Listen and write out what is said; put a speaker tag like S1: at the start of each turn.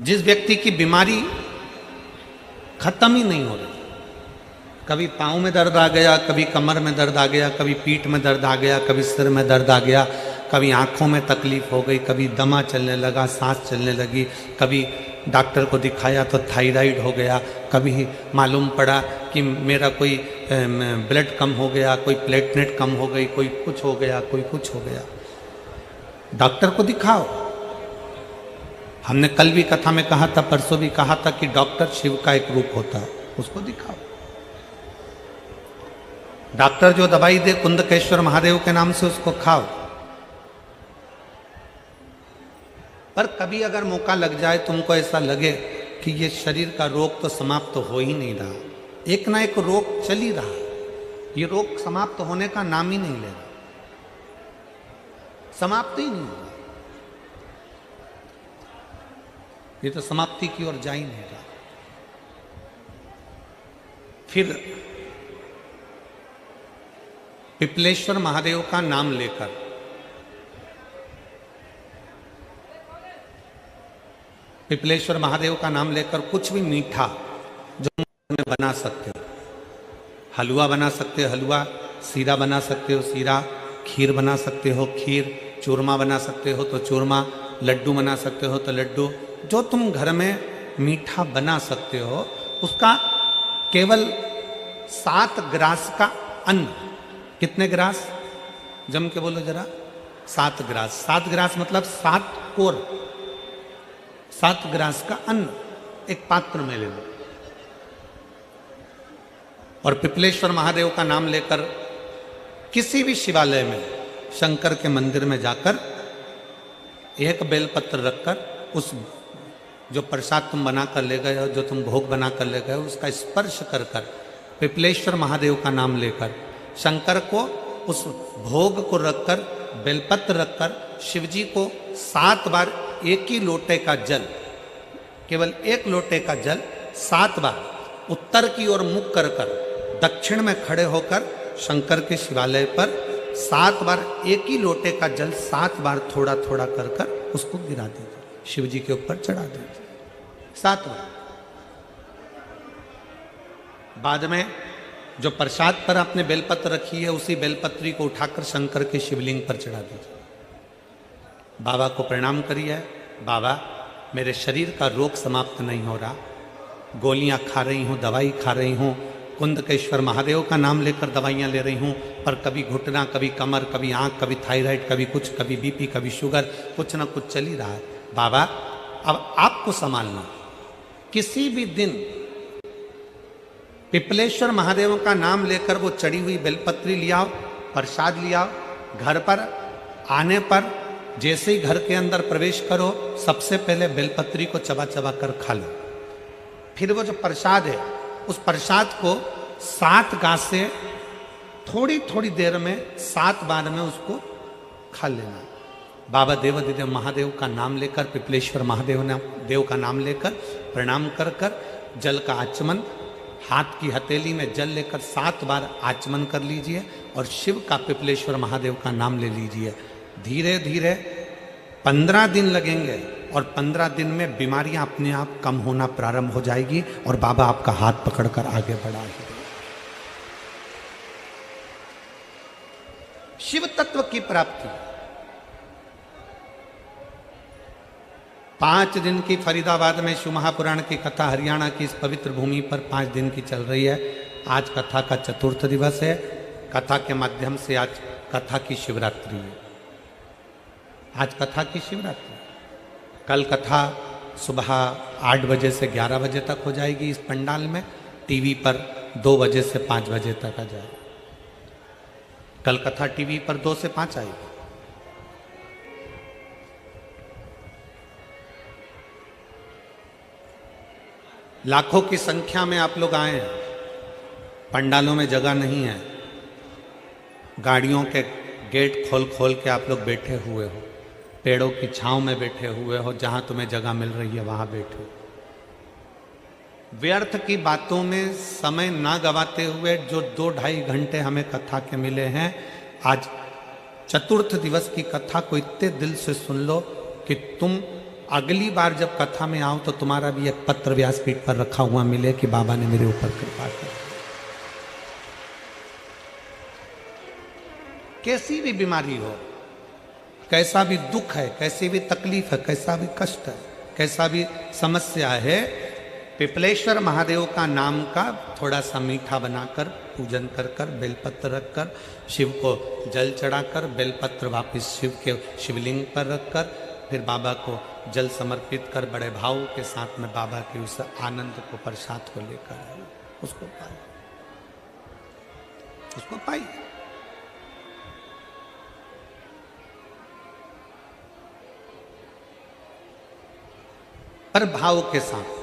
S1: जिस व्यक्ति की बीमारी खत्म ही नहीं हो रही, कभी पाँव में दर्द आ गया, कभी कमर में दर्द आ गया, कभी पीठ में दर्द आ गया, कभी सिर में दर्द आ गया, कभी आँखों में तकलीफ हो गई, कभी दमा चलने लगा, सांस चलने लगी, कभी डॉक्टर को दिखाया तो थायराइड हो गया, कभी मालूम पड़ा कि मेरा कोई ब्लड कम हो गया, कोई प्लेटलेट कम हो गई, कोई कुछ हो गया, कोई कुछ हो गया। डॉक्टर को दिखाओ। हमने कल भी कथा में कहा था, परसों भी कहा था कि डॉक्टर शिव का एक रूप होता है, उसको दिखाओ। डॉक्टर जो दवाई दे कुंदकेश्वर महादेव के नाम से उसको खाओ। पर कभी अगर मौका लग जाए, तुमको ऐसा लगे कि ये शरीर का रोग तो समाप्त तो हो ही नहीं रहा, एक ना एक रोग चल ही रहा, ये रोग समाप्त होने का नाम ही नहीं ले रहा, समाप्त ही नहीं हो रहा, ये तो समाप्ति की ओर जा ही नहीं रहा। फिर पिपलेश्वर महादेव का नाम लेकर पिपलेश्वर महादेव का नाम लेकर कुछ भी मीठा जो में बना सकते हो, हलवा बना सकते हो हलवा, सीरा बना सकते हो सीरा, खीर बना सकते हो खीर, चूरमा बना सकते हो तो चूरमा, लड्डू बना सकते हो तो लड्डू, जो तुम घर में मीठा बना सकते हो उसका केवल 7 ग्रास का अन्न। कितने ग्रास? जम के बोलो जरा। 7 ग्रास। 7 ग्रास मतलब 7 कोर, 7 ग्रास का अन्न एक पात्र में ले लो और पिपलेश्वर महादेव का नाम लेकर किसी भी शिवालय में, शंकर के मंदिर में जाकर एक बेलपत्र रखकर उस जो प्रसाद तुम बना कर ले गए हो, जो तुम भोग बना कर ले गए हो, उसका स्पर्श कर कर पिपलेश्वर महादेव का नाम लेकर शंकर को उस भोग को रखकर, बेलपत्र रखकर शिवजी को 7 बार एक ही लोटे का जल, केवल एक लोटे का जल 7 बार उत्तर की ओर मुख कर कर दक्षिण में खड़े होकर शंकर के शिवालय पर 7 बार एक ही लोटे का जल 7 बार थोड़ा थोड़ा कर कर उसको गिरा दीजिए, शिव जी के ऊपर चढ़ा दीजिए 7 बार। बाद में जो प्रसाद पर आपने बेलपत्र रखी है उसी बेलपत्री को उठाकर शंकर के शिवलिंग पर चढ़ा दीजिए। बाबा को प्रणाम करिए, बाबा मेरे शरीर का रोग समाप्त नहीं हो रहा, गोलियां खा रही हूँ, दवाई खा रही हूँ, कुंदकेश्वर महादेव का नाम लेकर दवाइयाँ ले रही हूँ, पर कभी घुटना, कभी कमर, कभी आँख, कभी थायराइड, कभी कुछ, कभी बीपी, कभी शुगर, कुछ ना कुछ चल ही रहा है। बाबा अब आपको संभालना। किसी भी दिन पिपलेश्वर महादेव का नाम लेकर वो चढ़ी हुई बेलपत्री लियाओ, प्रसाद लियाओ, घर पर आने पर जैसे ही घर के अंदर प्रवेश करो सबसे पहले बेलपत्री को चबा चबा कर खा लो। फिर वो जो प्रसाद है उस प्रसाद को 7 गांठ से थोड़ी थोड़ी देर में 7 बार में उसको खा लेना। बाबा देवाधिदेव महादेव का नाम लेकर, पिपलेश्वर महादेव देव का नाम लेकर प्रणाम कर कर जल का आचमन, हाथ की हथेली में जल लेकर 7 बार आचमन कर लीजिए और शिव का, पिपलेश्वर महादेव का नाम ले लीजिए। धीरे धीरे 15 दिन लगेंगे और 15 दिन में बीमारियां अपने आप कम होना प्रारंभ हो जाएगी और बाबा आपका हाथ पकड़कर आगे बढ़ाएंगे। शिव तत्व की प्राप्ति 5 दिन की फरीदाबाद में शिव महापुराण की कथा हरियाणा की इस पवित्र भूमि पर 5 दिन की चल रही है। आज कथा का 4th दिवस है। कथा के माध्यम से आज कथा की शिवरात्रि है। आज कथा की शिवरात्रि। कल कथा सुबह 8 बजे से 11 बजे तक हो जाएगी इस पंडाल में, टीवी पर 2 बजे से 5 बजे तक आ जाएगी। कल कथा टीवी पर 2 से 5 आएगी। लाखों की संख्या में आप लोग आए हैं। पंडालों में जगह नहीं है, गाड़ियों के गेट खोल खोल के आप लोग बैठे हुए हो, पेड़ों की छांव में बैठे हुए हो, जहां तुम्हें जगह मिल रही है वहां बैठो। व्यर्थ की बातों में समय ना गवाते हुए जो 2-2.5 घंटे हमें कथा के मिले हैं, आज 4th दिवस की कथा को इतने दिल से सुन लो कि तुम अगली बार जब कथा में आओ तो तुम्हारा भी एक पत्र व्यासपीठ पर रखा हुआ मिले कि बाबा ने मेरे ऊपर कृपा की। कैसी भी बीमारी हो, कैसा भी दुख है, कैसी भी तकलीफ है, कैसा भी कष्ट है, कैसा भी समस्या है, पिपलेश्वर महादेव का नाम का थोड़ा सा मीठा बनाकर पूजन कर कर बेलपत्र रखकर शिव को जल चढ़ाकर बेलपत्र वापस शिव के शिवलिंग पर रखकर फिर बाबा को जल समर्पित कर बड़े भाव के साथ में बाबा के उस आनंद को प्रसाद को लेकर आए, उसको पाए, उसको पाई। हर भाव के साथ